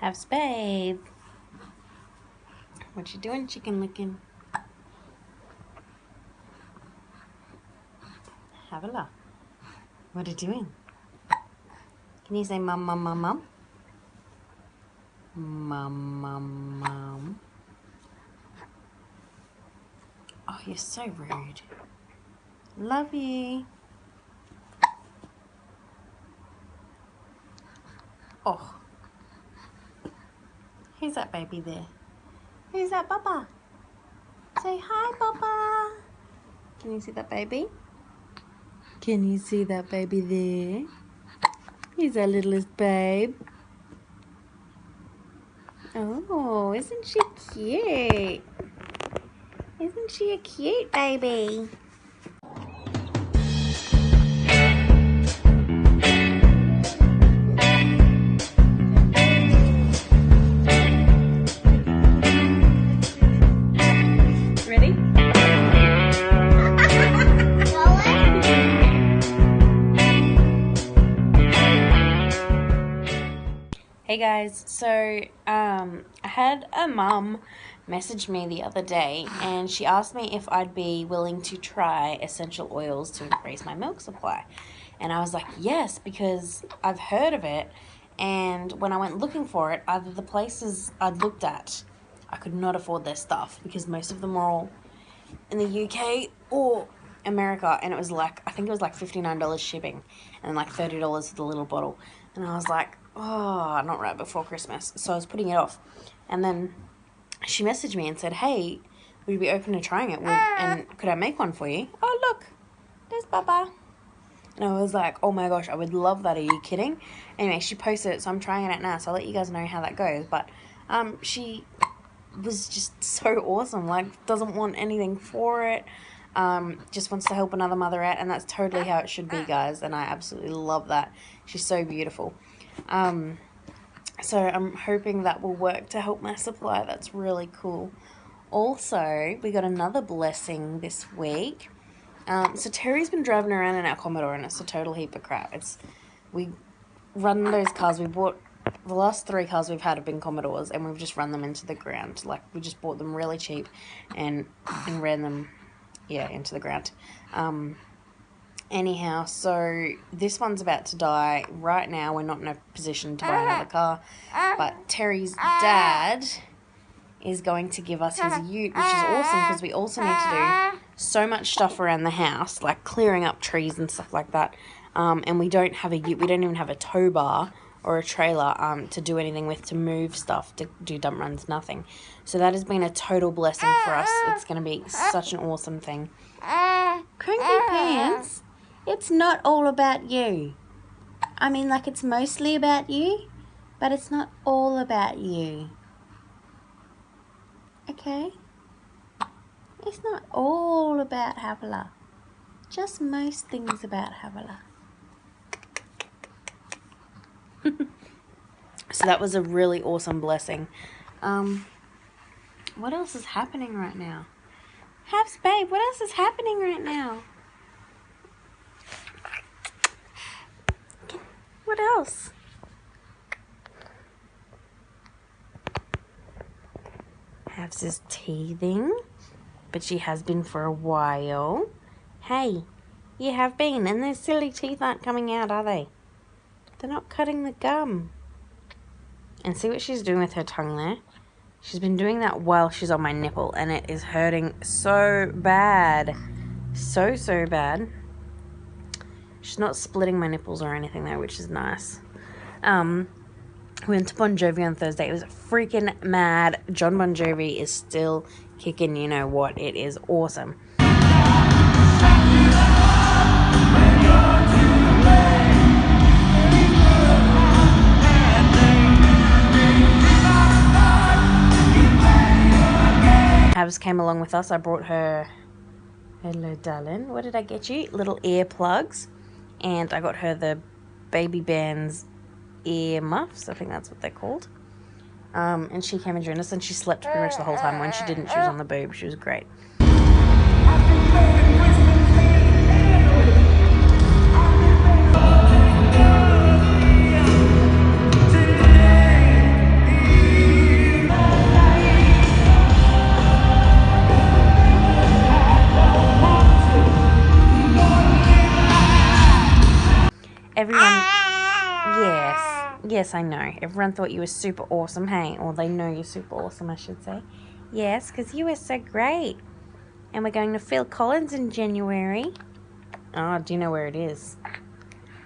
Have Babe. What you doing, chicken licking? Havilah. What are you doing? Can you say mum, mum, mum, mum? Mum, mum, mum. Oh, you're so rude. Love you. Oh. Who's that baby there? Who's that Baba? Say hi, Baba. Can you see that baby? Can you see that baby there? He's our littlest babe. Oh, isn't she cute? Isn't she a cute baby? Ready? Hey guys, so I had a mum message me the other day and she asked me if I'd be willing to try essential oils to increase my milk supply. And I was like, yes, because I've heard of it, and when I went looking for it, either the places I'd looked at, I could not afford their stuff because most of them were all in the UK or America, and it was like, I think it was like $59 shipping and like $30 for the little bottle. And I was like, oh, not right before Christmas. So I was putting it off. And then she messaged me and said, hey, would you be open to trying it? And could I make one for you? Oh, look, there's Baba. And I was like, oh my gosh, I would love that. Are you kidding? Anyway, she posted it, so I'm trying it now. So I'll let you guys know how that goes. But she was just so awesome. Like, doesn't want anything for it. Just wants to help another mother out, and that's totally how it should be, guys, and I absolutely love that. She's so beautiful. So I'm hoping that will work to help my supply. That's really cool. Also, we got another blessing this week. So Terry's been driving around in our Commodore, and it's a total heap of crap. We run those cars. We bought the last 3 cars we've had have been Commodores, and we've just run them into the ground. Like, we just bought them really cheap and ran them, into the ground. Anyhow, so this one's about to die. Right now, we're not in a position to buy another car, but Terry's dad is going to give us his ute, which is awesome because we also need to do so much stuff around the house, like clearing up trees and stuff like that. And we don't have a ute. We don't even have a tow bar or a trailer to do anything with, to move stuff, to do dump runs, nothing. So that has been a total blessing for us. It's going to be such an awesome thing. Cranky Pants, it's not all about you. I mean, like, it's mostly about you, but it's not all about you. Okay? It's not all about Havilah. Just most things about Havilah. So that was a really awesome blessing. What else is happening right now? Havs, babe, what else is happening right now? What else? Havs is teething, but she has been for a while. Hey, you have been, and those silly teeth aren't coming out, are they? They're not cutting the gum. And see what she's doing with her tongue there? She's been doing that while she's on my nipple, and it is hurting so bad. So bad. She's not splitting my nipples or anything though, which is nice. We went to Bon Jovi on Thursday. It was freaking mad. John Bon Jovi is still kicking, you know what? It is awesome. Havs came along with us. I brought her, hello darling, what did I get you? Little earplugs, and I got her the Baby Bands ear muffs, I think that's what they're called. And she came and joined us, and she slept pretty much the whole time. When she didn't, she was on the boob. She was great. Yes, I know. Everyone thought you were super awesome, hey? Or they know you're super awesome, I should say. Yes, because you were so great. And we're going to Phil Collins in January. Oh, do you know where it is?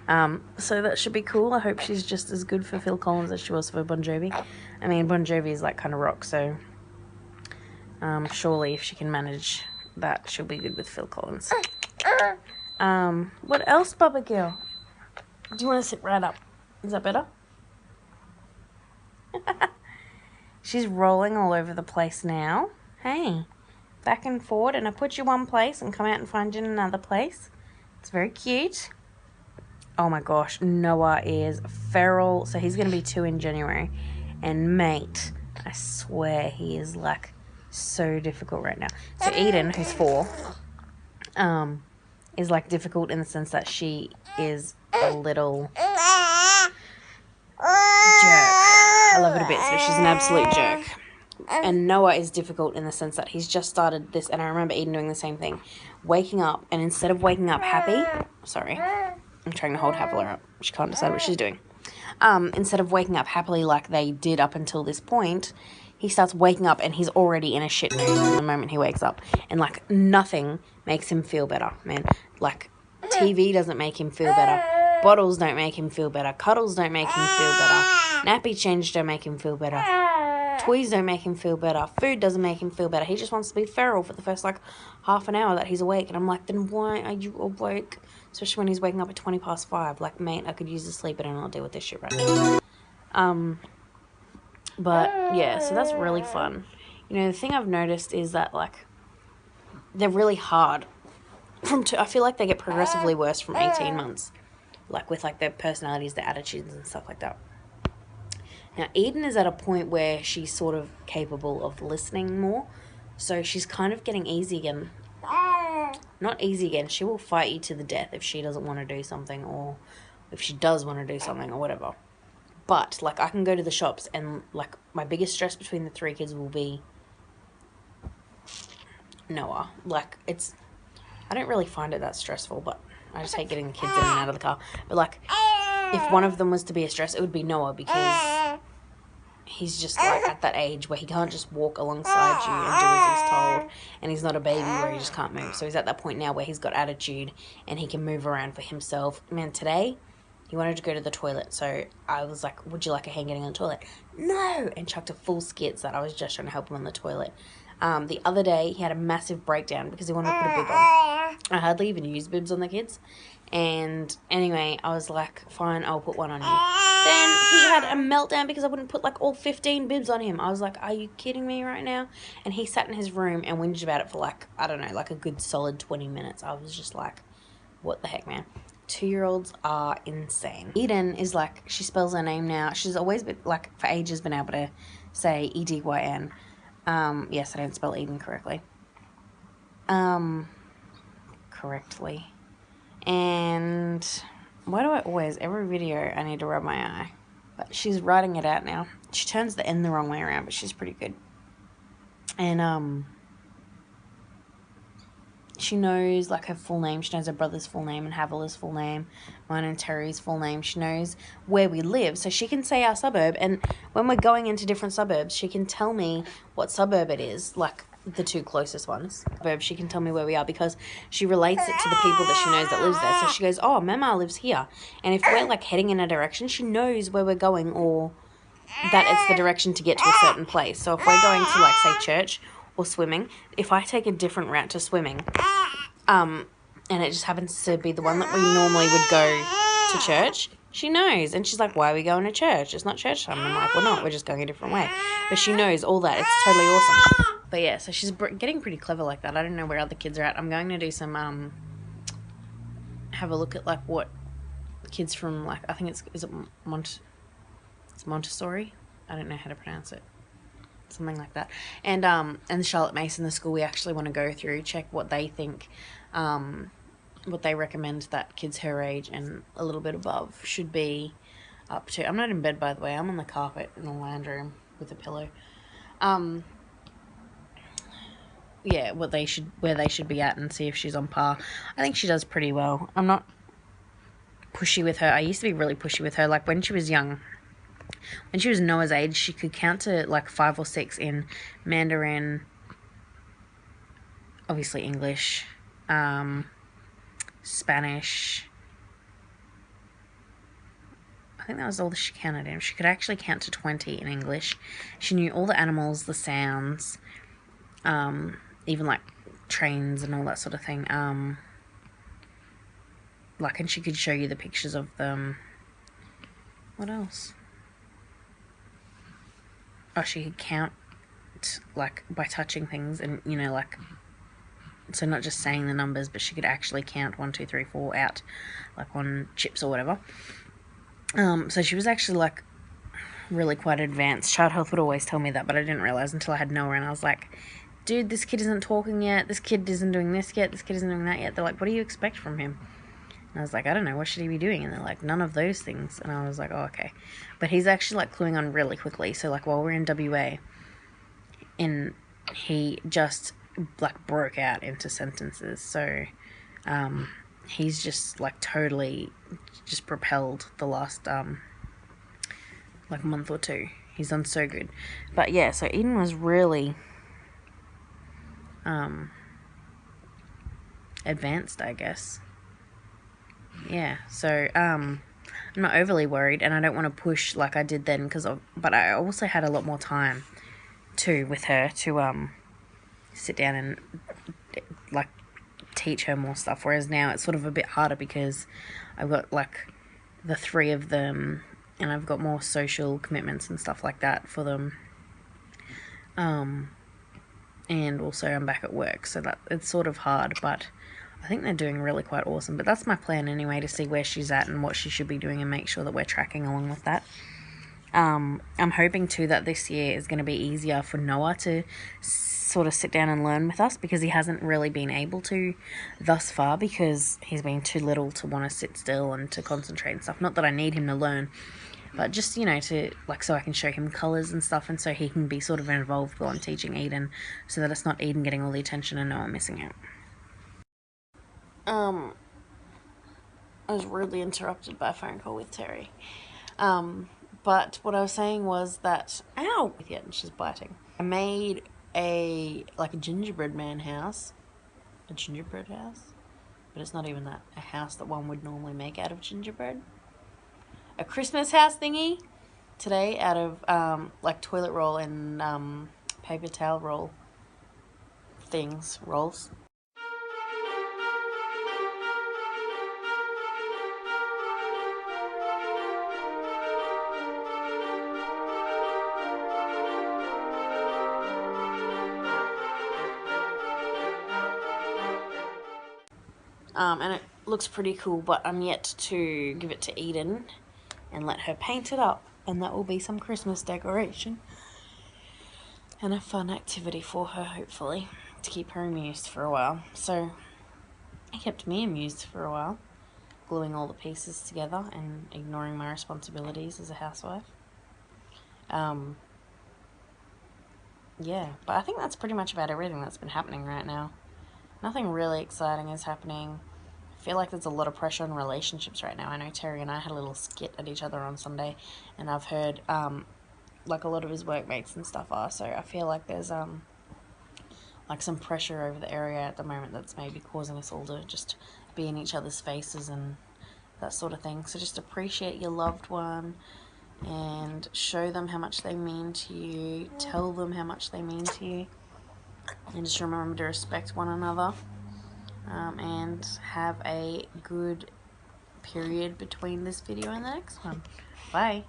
So that should be cool. I hope she's just as good for Phil Collins as she was for Bon Jovi. I mean, Bon Jovi is like kind of rock, so surely if she can manage that, she'll be good with Phil Collins. What else, Bubba Girl? Do you want to sit right up? Is that better? She's rolling all over the place now. Hey, back and forward, and I put you one place and come out and find you in another place. It's very cute. Oh my gosh, Noah is feral. So he's going to be 2 in January. And mate, I swear he is like so difficult right now. So Eden, who's 4, is like difficult in the sense that she is a little jerk. I love her to bits, but she's an absolute jerk. And Noah is difficult in the sense that he's just started this, and I remember Eden doing the same thing. Waking up, and instead of waking up happy, sorry, I'm trying to hold Havilah up. She can't decide what she's doing. Instead of waking up happily like they did up until this point, he starts waking up and he's already in a shit mood the moment he wakes up. And, like, nothing makes him feel better, man. Like, TV doesn't make him feel better. Bottles don't make him feel better. Cuddles don't make him feel better. Nappy change don't make him feel better. Toys don't make him feel better. Food doesn't make him feel better. He just wants to be feral for the first, like, half an hour that he's awake. And I'm like, then why are you awake? Especially when he's waking up at 5:20. Like, mate, I could use the sleep, but I don't deal with this shit right now. But, yeah, so that's really fun. You know, the thing I've noticed is that, like, they're really hard. I feel like they get progressively worse from 18 months. Like, with, like, their personalities, their attitudes and stuff like that. Now, Eden is at a point where she's sort of capable of listening more. So she's kind of getting easy again. Not easy again. She will fight you to the death if she doesn't want to do something, or if she does want to do something, or whatever. But, like, I can go to the shops and, like, my biggest stress between the 3 kids will be Noah. Like, I don't really find it that stressful, but I just hate getting the kids in and out of the car. But, like, if one of them was to be a stress, it would be Noah, because he's just, like, at that age where he can't just walk alongside you and do as he's told, and he's not a baby where he just can't move. So he's at that point now where he's got attitude and he can move around for himself. Man, today he wanted to go to the toilet, so I was like, would you like a hand getting on the toilet? No! And chucked a full skits that I was just trying to help him on the toilet. The other day, he had a massive breakdown because he wanted to put a bib on. I hardly even use bibs on the kids. And anyway, I was like, fine, I'll put one on you. Then he had a meltdown because I wouldn't put like all 15 bibs on him. I was like, are you kidding me right now? And he sat in his room and whinged about it for like, I don't know, like a good solid 20 minutes. I was just like, what the heck, man? 2-year-olds are insane. Eden is like, she spells her name now. She's always been, like, for ages been able to say Edyn. Yes, I don't spell Eden correctly. Correctly. And why do I always, every video, I need to rub my eye? But she's writing it out now. She turns the N the wrong way around, but she's pretty good. And, she knows, like, her full name. She knows her brother's full name and Havilah's full name, mine and Terry's full name. She knows where we live, so she can say our suburb. And when we're going into different suburbs, she can tell me what suburb it is, like the 2 closest ones. She can tell me where we are because she relates it to the people that she knows that lives there. So she goes, oh, Mama lives here. And if we're, like, heading in a direction, she knows where we're going, or that it's the direction to get to a certain place. So if we're going to, like, say, church or swimming, if I take a different route to swimming, and it just happens to be the one that we normally would go to church, she knows. And she's like, why are we going to church? It's not church time. And I'm like, we're not. We're just going a different way. But she knows all that. It's totally awesome. But yeah, so she's getting pretty clever like that. I don't know where other kids are at. I'm going to do some, have a look at, like, what kids from, like, I think it's Montessori? I don't know how to pronounce it. Something like that. And Charlotte Mason, the school we actually want to go through, check what they think, what they recommend that kids her age and a little bit above should be up to. I'm not in bed, by the way. I'm on the carpet in the lounge room with a pillow. Yeah, where they should be at, and see if she's on par. I think she does pretty well. I'm not pushy with her. I used to be really pushy with her. Like, when she was young, when she was Noah's age, she could count to like 5 or 6 in Mandarin, obviously English, Spanish. I think that was all that she counted in. She could actually count to 20 in English. She knew all the animals, the sounds, even like trains and all that sort of thing. Like, and she could show you the pictures of them. What else? Oh, she could count, like, by touching things and, you know, like, so not just saying the numbers, but she could actually count 1, 2, 3, 4 out, like, on chips or whatever. So she was actually, like, really quite advanced. Child Health would always tell me that, but I didn't realise until I had Noah, and I was like, dude, this kid isn't talking yet, this kid isn't doing this yet, this kid isn't doing that yet. They're like, what do you expect from him? And I was like, I don't know, what should he be doing? And they're like, none of those things. And I was like, oh, okay. But he's actually, like, cluing on really quickly. So, like, while we're in WA, and he just, like, broke out into sentences. So, he's just, like, totally just propelled the last, like, month or two. He's done so good. But, yeah, so Eden was really, advanced, I guess. Yeah, so, I'm not overly worried, and I don't want to push like I did then, but I also had a lot more time, too, with her to, sit down and, like, teach her more stuff, whereas now it's sort of a bit harder because I've got, like, the 3 of them, and I've got more social commitments and stuff like that for them, and also I'm back at work, so that it's sort of hard, but I think they're doing really quite awesome. But that's my plan anyway, to see where she's at and what she should be doing and make sure that we're tracking along with that. I'm hoping too that this year is going to be easier for Noah to sort of sit down and learn with us, because he hasn't really been able to thus far, because he's been too little to want to sit still and to concentrate and stuff. Not that I need him to learn, but just, you know, to, like, so I can show him colours and stuff, and so he can be sort of involved while I'm teaching Eden, so that it's not Eden getting all the attention and Noah missing out. I was rudely interrupted by a phone call with Terry. But what I was saying was that, ow, yeah, she's biting. I made a gingerbread man house. A gingerbread house? But it's not even that. A house that one would normally make out of gingerbread. A Christmas house thingy. Today, out of, like, toilet roll and, paper towel roll rolls. And it looks pretty cool, but I'm yet to give it to Eden and let her paint it up, and that will be some Christmas decoration and a fun activity for her, hopefully, to keep her amused for a while. So it kept me amused for a while, gluing all the pieces together and ignoring my responsibilities as a housewife. Yeah, but I think that's pretty much about everything that's been happening right now. Nothing really exciting is happening. I feel like there's a lot of pressure on relationships right now. I know Terry and I had a little skit at each other on Sunday, and I've heard, like, a lot of his workmates and stuff are, so I feel like there's, like, some pressure over the area at the moment that's maybe causing us all to just be in each other's faces and that sort of thing. So just appreciate your loved one and show them how much they mean to you. Tell them how much they mean to you. And just remember to respect one another, and have a good period between this video and the next one. Bye.